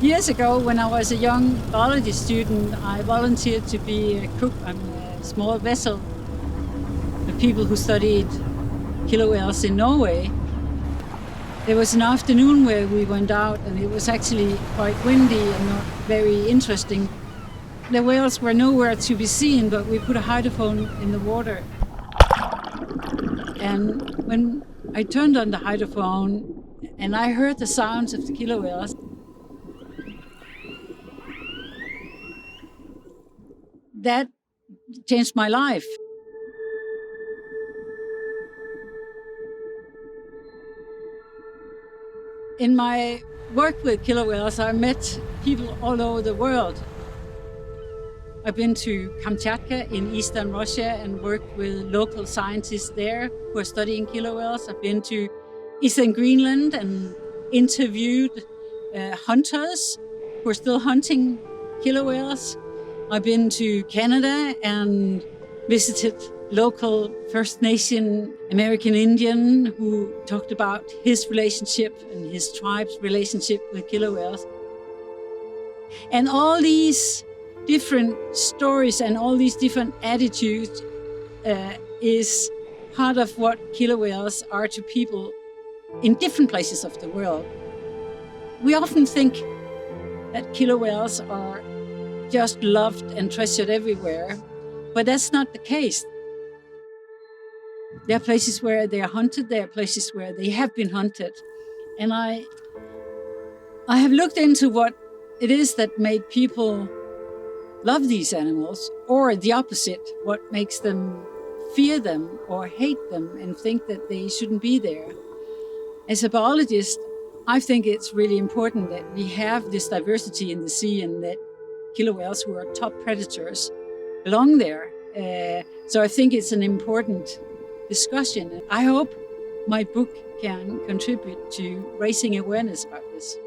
Years ago, when I was a young biology student, I volunteered to be a cook on a small vessel for people who studied killer whales in Norway. There was an afternoon where we went out, and it was actually quite windy and not very interesting. The whales were nowhere to be seen, but we put a hydrophone in the water. And when I turned on the hydrophone and I heard the sounds of the killer whales, that changed my life. In my work with killer whales, I met people all over the world. I've been to Kamchatka in eastern Russia and worked with local scientists there who are studying killer whales. I've been to eastern Greenland and interviewed hunters who are still hunting killer whales. I've been to Canada and visited local First Nation American Indian who talked about his relationship and his tribe's relationship with killer whales. And all these different stories and all these different attitudes is part of what killer whales are to people in different places of the world. We often think that killer whales are just loved and treasured everywhere, but that's not the case. There are places where they are hunted, there are places where they have been hunted. And I have looked into what it is that made people love these animals, or the opposite, what makes them fear them or hate them and think that they shouldn't be there. As a biologist, I think it's really important that we have this diversity in the sea and that killer whales, who are top predators, belong there. So I think it's an important discussion. I hope my book can contribute to raising awareness about this.